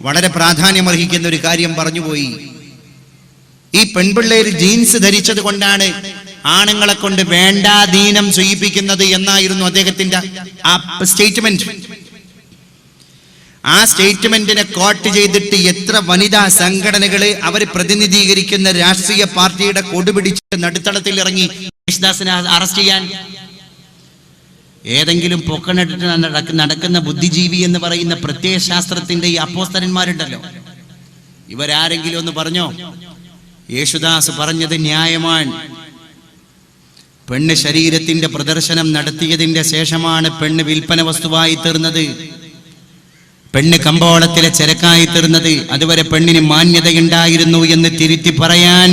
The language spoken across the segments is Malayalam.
വളരെ പ്രാധാന്യമർഹിക്കുന്ന ഒരു കാര്യം പറഞ്ഞുപോയി. ഈ പെൺപിള്ളേർ ജീൻസ് ധരിച്ചത് കൊണ്ടാണ് ആണുങ്ങളെ കൊണ്ട് വേണ്ടാധീനം ചെയ്യിപ്പിക്കുന്നത് എന്നായിരുന്നു അദ്ദേഹത്തിന്റെ ആ സ്റ്റേറ്റ്മെന്റ്. ആ സ്റ്റേറ്റ്മെന്റിനെ കോട്ട് ചെയ്തിട്ട് എത്ര വനിതാ സംഘടനകള് അവർ പ്രതിനിധീകരിക്കുന്ന രാഷ്ട്രീയ പാർട്ടിയുടെ കൊടുപിടിച്ച് നടുത്തളത്തിൽ ഇറങ്ങി യേശുദാസിനെ അറസ്റ്റ് ചെയ്യാൻ. ഏതെങ്കിലും പൊക്കണിട്ട് നടക്കുന്ന ബുദ്ധിജീവി എന്ന് പറയുന്ന പ്രത്യയശാസ്ത്രത്തിന്റെ ഈ അപ്പോസ്തലന്മാരുണ്ടല്ലോ, ഇവരാരെങ്കിലും ഒന്ന് പറഞ്ഞോ യേശുദാസ് പറഞ്ഞത് ന്യായമാണ്? പെണ്ണ് ശരീരത്തിന്റെ പ്രദർശനം നടത്തിയതിന്റെ ശേഷമാണ് പെണ്ണ് വിൽപ്പന വസ്തുവായി തീർന്നത്, പെണ്ണ് കമ്പോളത്തിലെ ചരക്കായി തീർന്നത്. അതുവരെ പെണ്ണിന് മാന്യതയുണ്ടായിരുന്നു എന്ന് തിരുത്തി പറയാൻ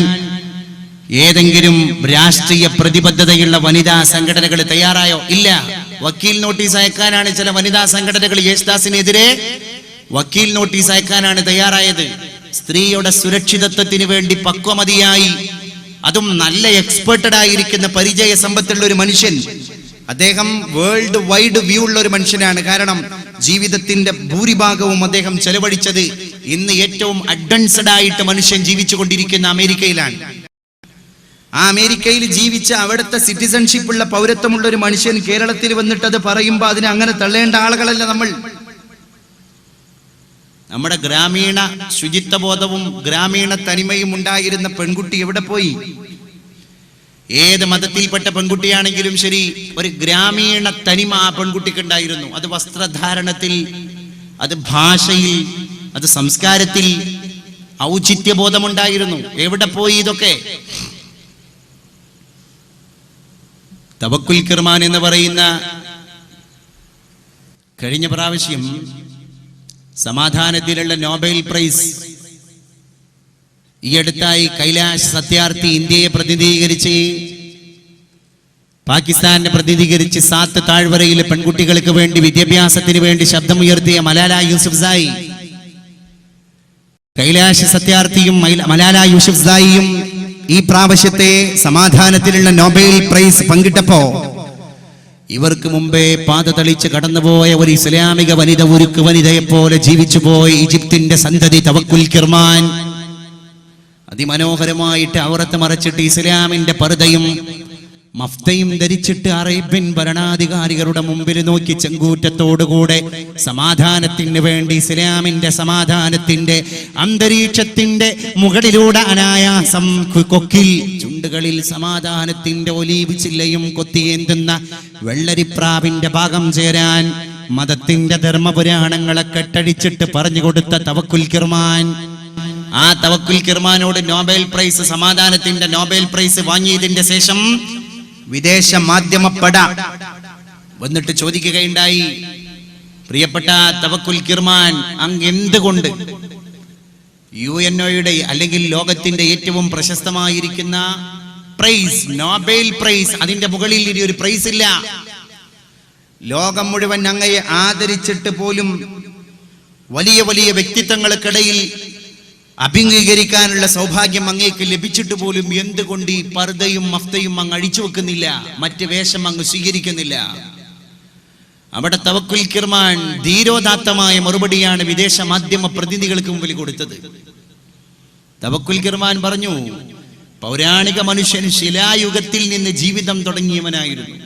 ഏതെങ്കിലും രാഷ്ട്രീയ പ്രതിബദ്ധതയുള്ള വനിതാ സംഘടനകൾ തയ്യാറായോ? ഇല്ല. വക്കീൽ നോട്ടീസ് അയക്കാനാണ് ചില വനിതാ സംഘടനകൾ യേശുദാസിനെതിരെ വക്കീൽ നോട്ടീസ് അയക്കാനാണ് തയ്യാറായത്. സ്ത്രീയുടെ സുരക്ഷിതത്വത്തിന് വേണ്ടി പക്വമതിയായി, അതും നല്ല എക്സ്പെർട്ടഡ് ആയിരിക്കുന്ന പരിചയ സമ്പത്തുള്ള ഒരു മനുഷ്യൻ. അദ്ദേഹം വേൾഡ് വൈഡ് വ്യൂ ഉള്ള ഒരു മനുഷ്യനാണ്. കാരണം ജീവിതത്തിന്റെ ഭൂരിഭാഗവും അദ്ദേഹം ചെലവഴിച്ചത് ഇന്ന് ഏറ്റവും അഡ്വാൻസ്ഡ് ആയിട്ട് മനുഷ്യൻ ജീവിച്ചു കൊണ്ടിരിക്കുന്ന അമേരിക്കയിലാണ്. ആ അമേരിക്കയിൽ ജീവിച്ച അവിടുത്തെ സിറ്റിസൺഷിപ്പ് ഉള്ള പൗരത്വമുള്ള ഒരു മനുഷ്യൻ കേരളത്തിൽ വന്നിട്ട് അത് പറയുമ്പോൾ അതിനെ അങ്ങനെ തള്ളേണ്ട ആളുകളല്ല നമ്മൾ. നമ്മുടെ ഗ്രാമീണ ശുചിത്വബോധവും ഗ്രാമീണ തനിമയും ഉണ്ടായിരുന്ന പെൺകുട്ടി എവിടെ പോയി? ഏത് മതത്തിൽപ്പെട്ട പെൺകുട്ടിയാണെങ്കിലും ശരി, ഒരു ഗ്രാമീണ തനിമ ആ പെൺകുട്ടിക്ക് ഉണ്ടായിരുന്നു. അത് വസ്ത്രധാരണത്തിൽ, അത് ഭാഷയിൽ, അത് സംസ്കാരത്തിൽ ഔചിത്യബോധമുണ്ടായിരുന്നു. എവിടെ പോയി ഇതൊക്കെ? തവക്കുൽ കിർമാൻ എന്ന് പറയുന്ന കഴിഞ്ഞ പ്രാവശ്യം സമാധാനത്തിലുള്ള നോബൽ പ്രൈസ് ഈ അടുത്തായി കൈലാഷ് സത്യാർത്ഥി ഇന്ത്യയെ പ്രതിനിധീകരിച്ച്, പാകിസ്ഥാനെ പ്രതിനിധീകരിച്ച് സാത്ത് താഴ്വരയിലെ പെൺകുട്ടികൾക്ക് വേണ്ടി വിദ്യാഭ്യാസത്തിന് വേണ്ടി ശബ്ദമുയർത്തിയ മലാല യൂസുഫ്സായി, കൈലാഷ് സത്യാർത്ഥിയും മലാല യൂസുഫ്സായിയും ഈ പ്രാവശ്യത്തെ സമാധാനത്തിലുള്ള നോബൽ പ്രൈസ് പങ്കിട്ടപ്പോ ഇവർക്ക് മുമ്പേ പാത തളിച്ച് കടന്നുപോയ ഒരു ഇസ്ലാമിക വനിത, ഉരുക്ക് വനിതയെ പോലെ ജീവിച്ചുപോയ ഈജിപ്തിന്റെ സന്തതി തവക്കുൽ കിർമാൻ അതിമനോഹരമായിട്ട് ഔറത്ത് മറച്ചിട്ട് ഇസ്ലാമിന്റെ പർദയും മഫ്തയും ധരിച്ചിട്ട് അറേബ്യൻ ഭരണാധികാരികളുടെ മുമ്പിൽ നോക്കി ചെങ്കൂറ്റത്തോടുകൂടെ സമാധാനത്തിന് വേണ്ടി, ഇസ്ലാമിന്റെ സമാധാനത്തിന്റെ അന്തരീക്ഷത്തിന്റെ മുകളിലൂടെ അനായാസം കൊക്കിൽ ചുണ്ടുകളിൽ സമാധാനത്തിന്റെ ഒലീവ് ചില്ലയും കൊത്തിയേന്തുന്ന വെള്ളരിപ്രാവിന്റെ ഭാഗം ചേരാൻ മതത്തിന്റെ ധർമ്മപുരാണങ്ങളെ കെട്ടടിച്ചിട്ട് പറഞ്ഞു കൊടുത്ത തവക്കുൽ കിർമാൻ, ആ തവക്കുൽ കിർമാനോട് നോബൽ പ്രൈസ്, സമാധാനത്തിന്റെ നോബൽ പ്രൈസ് വാങ്ങിയതിന്റെ ശേഷം വിദേശ മാധ്യമ പട വന്നിട്ട് ചോദിക്കുകയുണ്ടായി, പ്രിയപ്പെട്ട തവക്കുൽ കിർമാൻ, അങ്ങ് എന്തുകൊണ്ട് UNOയുടെ അല്ലെങ്കിൽ ലോകത്തിന്റെ ഏറ്റവും പ്രശസ്തമായിരിക്കുന്ന പ്രൈസ്, നോബൽ പ്രൈസ്, അതിന്റെ മുകളിൽ ഇനി ഒരു പ്രൈസ് ഇല്ല, ലോകം മുഴുവൻ അങ്ങയെ ആദരിച്ചിട്ട് പോലും വലിയ വലിയ വ്യക്തിത്വങ്ങൾക്കിടയിൽ അഭിമുഖീകരിക്കാനുള്ള സൗഭാഗ്യം അങ്ങേക്ക് ലഭിച്ചിട്ട് പോലും എന്തുകൊണ്ട് ഈ പർദയും മഫ്തയും അങ്ങ് അഴിച്ചു വെക്കുന്നില്ല, മറ്റ് വേഷം അങ്ങ് സ്വീകരിക്കുന്നില്ല? അവിടെ തവക്കുൽ കിർമാൻ ധീരോദാത്തമായ മറുപടിയാണ് വിദേശ മാധ്യമ പ്രതിനിധികൾക്ക് മുമ്പിൽ കൊടുത്തത്. തവക്കുൽ കിർമാൻ പറഞ്ഞു, പൗരാണിക മനുഷ്യൻ ശിലായുഗത്തിൽ നിന്ന് ജീവിതം തുടങ്ങിയവനായിരുന്നു.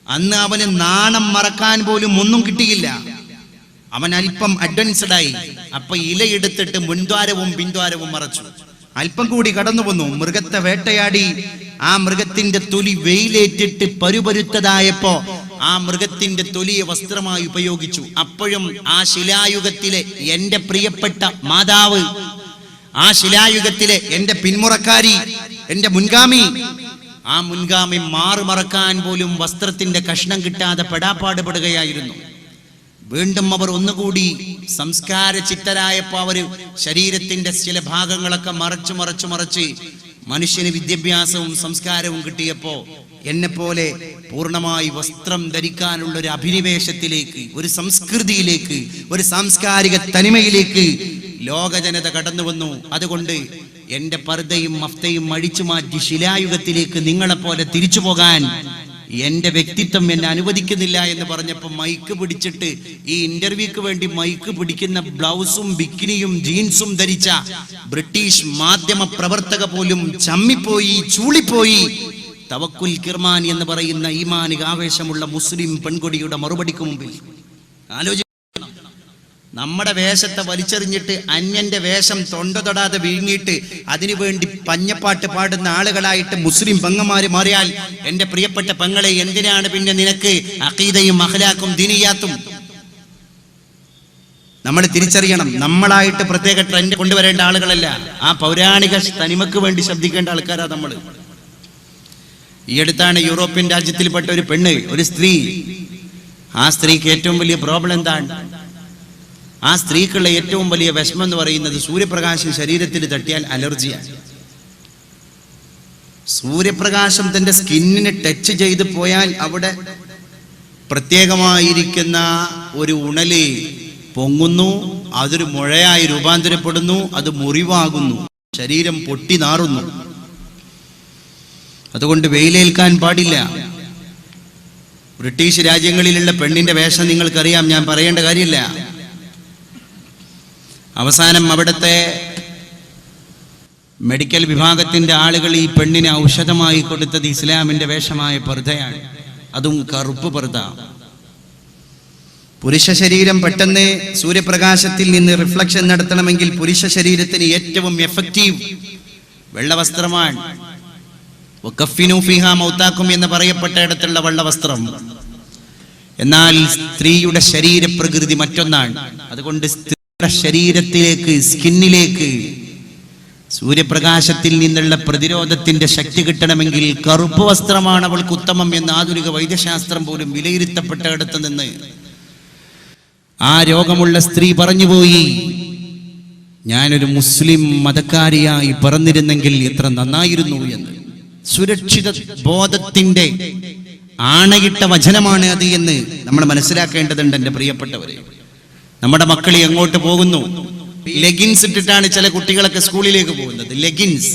അന്ന് അവന് നാണം മറക്കാൻ പോലും ഒന്നും കിട്ടിയില്ല. അവൻ അല്പം അഡ്വാൻസ്ഡ് ആയി. അപ്പൊ ഇലയെടുത്തിട്ട് മുൻദ്വാരവും പിൻദ്വാരവും മറച്ചു. അല്പം കൂടി കടന്നു വന്നു, മൃഗത്തെ വേട്ടയാടി ആ മൃഗത്തിന്റെ തൊലി വെയിലേറ്റിട്ട് പരുപരുത്തതായപ്പോ ആ മൃഗത്തിന്റെ തൊലിയെ വസ്ത്രമായി ഉപയോഗിച്ചു. അപ്പോഴും ആ ശിലായുഗത്തിലെ എന്റെ പ്രിയപ്പെട്ട മാതാവ്, ആ ശിലായുഗത്തിലെ എന്റെ പിന്മുറക്കാരി, എന്റെ മുൻഗാമി, ആ മുൻഗാമി മാറുമറക്കാൻ പോലും വസ്ത്രത്തിന്റെ കഷ്ണം കിട്ടാതെ പെടാപ്പാടുപെടുകയായിരുന്നു. വീണ്ടും അവർ ഒന്നുകൂടി സംസ്കാര ചിത്തരായപ്പോ അവര് ശരീരത്തിന്റെ ചില ഭാഗങ്ങളൊക്കെ മറച്ച് മനുഷ്യന് വിദ്യാഭ്യാസവും സംസ്കാരവും കിട്ടിയപ്പോ എന്നെ പോലെ പൂർണ്ണമായി വസ്ത്രം ധരിക്കാനുള്ള ഒരു അഭിനിവേശത്തിലേക്ക്, ഒരു സംസ്കൃതിയിലേക്ക്, ഒരു സാംസ്കാരിക തനിമയിലേക്ക് ലോക ജനത കടന്നു വന്നു. അതുകൊണ്ട് എന്റെ പർദയും മഫ്തയും അഴിച്ചു മാറ്റി ശിലായുഗത്തിലേക്ക് നിങ്ങളെപ്പോലെ തിരിച്ചു പോകാൻ എൻ്റെ വ്യക്തിത്വം എന്നെ അനുവദിക്കുന്നില്ല എന്ന് പറഞ്ഞപ്പോൾ മൈക്ക് പിടിച്ചിട്ട് ഈ ഇന്റർവ്യൂക്ക് വേണ്ടി മൈക്ക് പിടിക്കുന്ന ബ്ലൗസും ബിക്കിനിയും ജീൻസും ധരിച്ച ബ്രിട്ടീഷ് മാധ്യമ പ്രവർത്തക പോലും ചമ്മിപ്പോയി, ചൂളിപ്പോയി. തവക്കുൽ കിർമാൻ എന്ന് പറയുന്ന ഈമാനിക ആവേശമുള്ള മുസ്ലിം പെൺകൊടിയുടെ മറുപടിക്ക് മുമ്പിൽ ആലോചിക്കണം. നമ്മുടെ വേഷത്തെ വലിച്ചെറിഞ്ഞിട്ട് അന്യന്റെ വേഷം തൊണ്ട തൊടാതെ വിഴുങ്ങിയിട്ട് അതിനുവേണ്ടി പഞ്ഞപ്പാട്ട് പാടുന്ന ആളുകളായിട്ട് മുസ്ലിം പെങ്ങന്മാര് മാറിയാൽ, എന്റെ പ്രിയപ്പെട്ട പെങ്ങളെ, എന്തിനാണ് പിന്നെ നിനക്ക് അഖീദയും അഖ്ലാഖും ദീനിയാത്തും? നമ്മൾ തിരിച്ചറിയണം, നമ്മളായിട്ട് പ്രത്യേക ട്രെൻഡ് കൊണ്ടുവരേണ്ട ആളുകളല്ല. ആ പൗരാണിക തനിമക്ക് വേണ്ടി ശബ്ദിക്കേണ്ട ആൾക്കാരാ നമ്മൾ. ഈ അടുത്താണ് യൂറോപ്യൻ രാജ്യത്തിൽപ്പെട്ട ഒരു പെണ്ണ്, ഒരു സ്ത്രീ, ആ സ്ത്രീക്ക് ഏറ്റവും വലിയ പ്രോബ്ലം എന്താണ്? ആ സ്ത്രീക്കുള്ള ഏറ്റവും വലിയ വിഷമം എന്ന് പറയുന്നത് സൂര്യപ്രകാശം ശരീരത്തിൽ തട്ടിയാൽ അലർജിയാണ്. സൂര്യപ്രകാശം തന്റെ സ്കിന്നിനെ ടച്ച് ചെയ്ത് പോയാൽ അവിടെ പ്രത്യേകമായിരിക്കുന്ന ഒരു ഉണല് പൊങ്ങുന്നു, അതൊരു മുഴയായി രൂപാന്തരപ്പെടുന്നു, അത് മുറിവാകുന്നു, ശരീരം പൊട്ടി നാറുന്നു. അതുകൊണ്ട് വെയിലേൽക്കാൻ പാടില്ല. ബ്രിട്ടീഷ് രാജ്യങ്ങളിലുള്ള പെണ്ണിന്റെ വേഷം നിങ്ങൾക്കറിയാം, ഞാൻ പറയേണ്ട കാര്യമില്ല. അവസാനം അവിടുത്തെ മെഡിക്കൽ വിഭാഗത്തിന്റെ ആളുകൾ ഈ പെണ്ണിന് ഔഷധമായി കൊടുത്തത് ഇസ്ലാമിന്റെ വേഷമായ പർദ്ദയാണ്, അതും കറുപ്പ് പർദ്ദ. പുരുഷ ശരീരം പെട്ടെന്ന് സൂര്യപ്രകാശത്തിൽ നിന്ന് റിഫ്ലക്ഷൻ നടത്തണമെങ്കിൽ പുരുഷ ശരീരത്തിന് ഏറ്റവും എഫക്റ്റീവ് വെള്ളവസ്ത്രമാണ്. വകഫിനു ഫീഹാ മൗതാക്കും എന്ന് പറയപ്പെട്ട ഇടത്തുള്ള വെള്ളവസ്ത്രം. എന്നാൽ സ്ത്രീയുടെ ശരീരപ്രകൃതി മറ്റൊന്നാണ്. അതുകൊണ്ട് ശരീരത്തിലേക്ക്, സ്കിന്നിലേക്ക് സൂര്യപ്രകാശത്തിൽ നിന്നുള്ള പ്രതിരോധത്തിന്റെ ശക്തി കിട്ടണമെങ്കിൽ കറുപ്പ് വസ്ത്രമാണ് അവൾക്ക് ഉത്തമം എന്ന് ആധുനിക വൈദ്യശാസ്ത്രം പോലും വിലയിരുത്തപ്പെട്ട ഇടത്ത് നിന്ന് ആ രോഗമുള്ള സ്ത്രീ പറഞ്ഞുപോയി, ഞാനൊരു മുസ്ലിം മതക്കാരിയായി പറന്നിരുന്നെങ്കിൽ എത്ര നന്നായിരുന്നു എന്ന്. സുരക്ഷിത ബോധത്തിന്റെ ആണയിട്ട വചനമാണ് അത് എന്ന് നമ്മൾ മനസ്സിലാക്കേണ്ടതുണ്ട്. എൻ്റെ പ്രിയപ്പെട്ടവരെ, നമ്മുടെ മക്കൾ എങ്ങോട്ട് പോകുന്നു? ലെഗിൻസ് ഇട്ടിട്ടാണ് ചില കുട്ടികളൊക്കെ സ്കൂളിലേക്ക് പോകുന്നത്. ലെഗിൻസ്,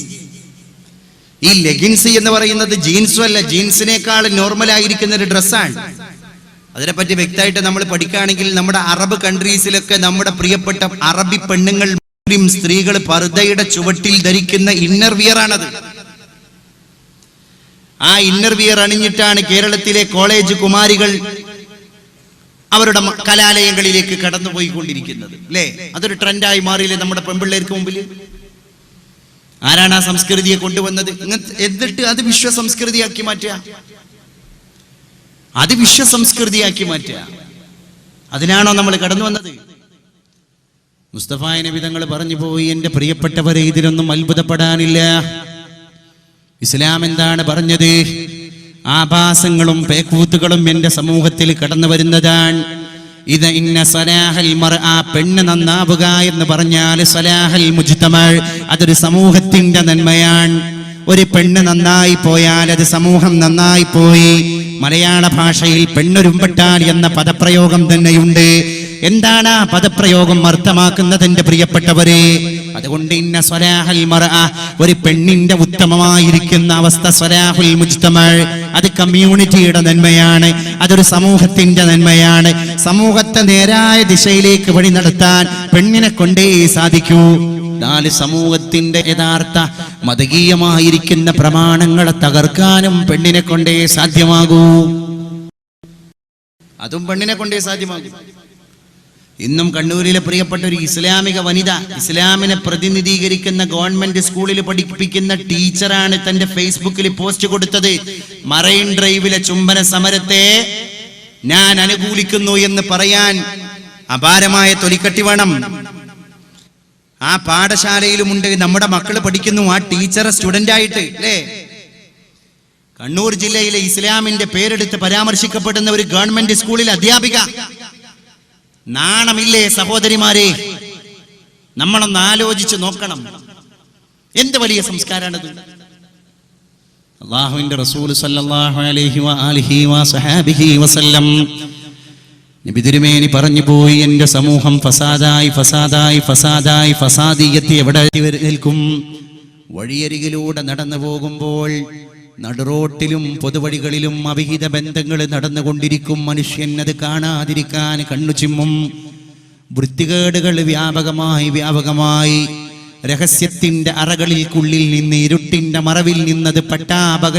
ഈ ലെഗിൻസ് എന്ന് പറയുന്നത് ജീൻസും അല്ല, ജീൻസിനേക്കാൾ നോർമൽ ആയിരിക്കുന്ന ഒരു ഡ്രസ്സാണ്. അതിനെപ്പറ്റി വ്യക്തമായിട്ട് നമ്മൾ പഠിക്കുകയാണെങ്കിൽ നമ്മുടെ അറബ് കൺട്രീസിലൊക്കെ നമ്മുടെ പ്രിയപ്പെട്ട അറബി പെണ്ണുങ്ങൾ, മുസ്ലിം സ്ത്രീകൾ പർദ്ദയുടെ ചുവട്ടിൽ ധരിക്കുന്ന ഇന്നർ വിയർ ആണത്. ആ ഇന്നർ വിയർ അണിഞ്ഞിട്ടാണ് കേരളത്തിലെ കോളേജ് കുമാരികൾ അവരുടെ കലാലയങ്ങളിലേക്ക് കടന്നുപോയിക്കൊണ്ടിരിക്കുന്നത്, അല്ലേ? അതൊരു ട്രെൻഡായി മാറിയില്ലേ നമ്മുടെ പെൺപിള്ളേർക്ക് മുമ്പിൽ? ആരാണ് ആ സംസ്കൃതിയെ കൊണ്ടുവന്നത്? എന്നിട്ട് അത് വിശ്വ സംസ്കൃതിയാക്കി മാറ്റുക, അത് വിശ്വ സംസ്കൃതിയാക്കി മാറ്റുക. അതിനാണോ നമ്മൾ കടന്നു വന്നത്? മുസ്തഫ നബി തങ്ങൾ പറഞ്ഞു പോയി, എൻ്റെ പ്രിയപ്പെട്ടവരെ, ഇതിലൊന്നും അത്ഭുതപ്പെടാനില്ല. ഇസ്ലാം എന്താണ് പറഞ്ഞത്? ആഭാസങ്ങളും പേക്കൂത്തുകളും എന്റെ സമൂഹത്തിൽ കടന്നു വരുന്നതാണ്. ഇത് ഇന്ന സലാഹൽ മർഅ, പെണ്ണ് നന്നാവുക എന്ന് പറഞ്ഞാൽ സലാഹൽ മുജ്തമഅ, അതൊരു സമൂഹത്തിന്റെ നന്മയാണ്. ഒരു പെണ്ണ് നന്നായി പോയാൽ അത് സമൂഹം നന്നായി പോയി. മലയാള ഭാഷയിൽ പെണ്ണൊരുമ്പെട്ടാൽ എന്ന പദപ്രയോഗം തന്നെയുണ്ട്. എന്താണ് ആ പദപ്രയോഗം അർത്ഥമാക്കുന്നത് എൻ്റെ പ്രിയപ്പെട്ടവരെ? അതുകൊണ്ട് ഇന്ന സ്വലാഹൽ മർഅ, ഒരു പെണ്ണിന്റെ ഉത്തമമായിരിക്കുന്ന അവസ്ഥ, സ്വലാഹുൽ മുജ്തമഅ, അത് കമ്മ്യൂണിറ്റിയുടെ നന്മയാണ്, അതൊരു സമൂഹത്തിന്റെ നന്മയാണ്. സമൂഹത്തെ നേരായ ദിശയിലേക്ക് വഴി നടത്താൻ പെണ്ണിനെ കൊണ്ടേ സാധിക്കൂ. നാല് സമൂഹത്തിന്റെ യഥാർത്ഥ മതകീയമായിരിക്കുന്ന പ്രമാണങ്ങളെ തകർക്കാനും പെണ്ണിനെ കൊണ്ടേ സാധ്യമാകൂ. അതും പെണ്ണിനെ കൊണ്ടേ സാധ്യമാകൂ. ഇന്നും കണ്ണൂരിലെ പ്രിയപ്പെട്ട ഒരു ഇസ്ലാമിക വനിത, ഇസ്ലാമിനെ പ്രതിനിധീകരിക്കുന്ന ഗവൺമെന്റ് സ്കൂളിൽ പഠിപ്പിക്കുന്ന ടീച്ചറാണ് തന്റെ ഫേസ്ബുക്കിൽ പോസ്റ്റ് കൊടുത്തത്. മറൈൻ ഡ്രൈവിലെ ചുംബന സമരത്തെ ഞാൻ അനുകൂലിക്കുന്നു എന്ന് പറയാൻ അപാരമായ തൊലിക്കട്ടി വേണം. ആ പാഠശാലയിലുമുണ്ട്, നമ്മുടെ മക്കൾ പഠിക്കുന്നു, ആ ടീച്ചറെ സ്റ്റുഡന്റ് ആയിട്ട്, അല്ലേ? കണ്ണൂർ ജില്ലയിലെ ഇസ്ലാമിന്റെ പേരെടുത്ത് പരാമർശിക്കപ്പെടുന്ന ഒരു ഗവൺമെന്റ് സ്കൂളിൽ അധ്യാപിക. നാണമില്ലേ സഹോദരിമാരെ? നമ്മളൊന്ന് ആലോചിച്ച് നോക്കണം, എന്ത് വലിയ സംസ്കാരാണത്. അല്ലാഹുവിന്റെ റസൂൽ സല്ലല്ലാഹു അലൈഹി വആലിഹി വസഹബിഹി വസല്ലം നബി തിരുമേനി പറഞ്ഞു പോയി, എന്റെ സമൂഹം ഫസാദായി ഫസാദായി ഫസാദായി ഫസാദിയത്ത് എവിടെ നിൽക്കും? വഴിയരികിലൂടെ നടന്നു പോകുമ്പോൾ നടുറോട്ടിലും പൊതുവഴികളിലും അവിഹിത ബന്ധങ്ങൾ നടന്നുകൊണ്ടിരിക്കും. മനുഷ്യൻ അത് കാണാതിരിക്കാൻ കണ്ണു ചിമ്മും. വൃത്തികേടുകൾ വ്യാപകമായി രഹസ്യത്തിന്റെ അറകളിൽക്കുള്ളിൽ നിന്ന്, ഇരുട്ടിന്റെ മറവിൽ നിന്നത് പട്ടാപക